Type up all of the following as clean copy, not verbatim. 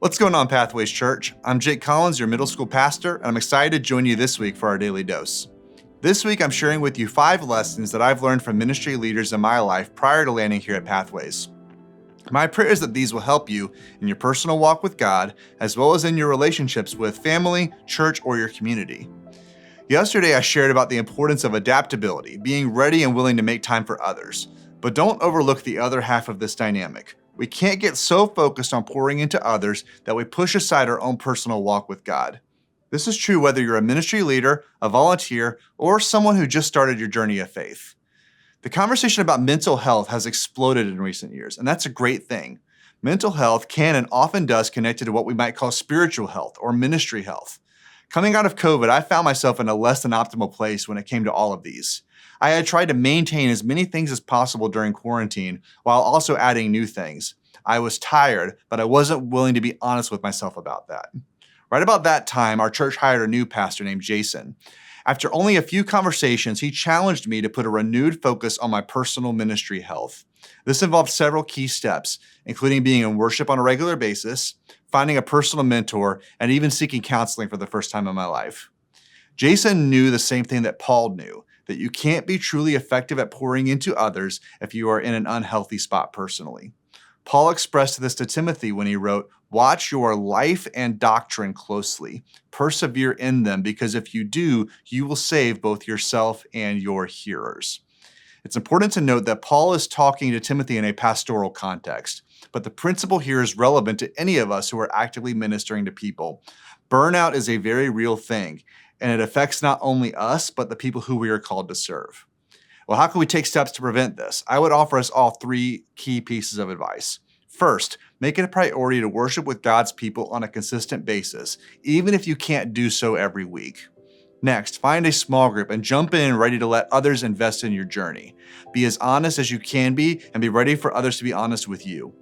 What's going on, Pathways Church? I'm Jake Collins, your middle school pastor, and I'm excited to join you this week for our daily dose. This week, I'm sharing with you 5 lessons that I've learned from ministry leaders in my life prior to landing here at Pathways. My prayer is that these will help you in your personal walk with God, as well as in your relationships with family, church, or your community. Yesterday, I shared about the importance of adaptability, being ready and willing to make time for others. But don't overlook the other half of this dynamic. We can't get so focused on pouring into others that we push aside our own personal walk with God. This is true whether you're a ministry leader, a volunteer, or someone who just started your journey of faith. The conversation about mental health has exploded in recent years, and that's a great thing. Mental health can and often does connect to what we might call spiritual health or ministry health. Coming out of COVID, I found myself in a less than optimal place when it came to all of these. I had tried to maintain as many things as possible during quarantine while also adding new things. I was tired, but I wasn't willing to be honest with myself about that. Right about that time, our church hired a new pastor named Jason. After only a few conversations, he challenged me to put a renewed focus on my personal ministry health. This involved several key steps, including being in worship on a regular basis, finding a personal mentor, and even seeking counseling for the first time in my life. Jason knew the same thing that Paul knew, that you can't be truly effective at pouring into others if you are in an unhealthy spot personally. Paul expressed this to Timothy when he wrote, "Watch your life and doctrine closely. Persevere in them, because if you do, you will save both yourself and your hearers." It's important to note that Paul is talking to Timothy in a pastoral context, but the principle here is relevant to any of us who are actively ministering to people. Burnout is a very real thing, and it affects not only us, but the people who we are called to serve. Well, how can we take steps to prevent this? I would offer us all 3 key pieces of advice. First, make it a priority to worship with God's people on a consistent basis, even if you can't do so every week. Next, find a small group and jump in ready to let others invest in your journey. Be as honest as you can be and be ready for others to be honest with you.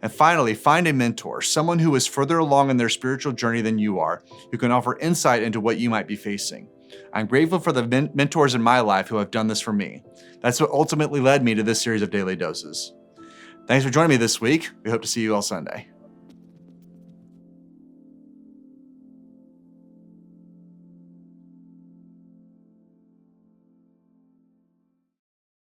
And finally, find a mentor, someone who is further along in their spiritual journey than you are, who can offer insight into what you might be facing. I'm grateful for the mentors in my life who have done this for me. That's what ultimately led me to this series of daily doses. Thanks for joining me this week. We hope to see you all Sunday.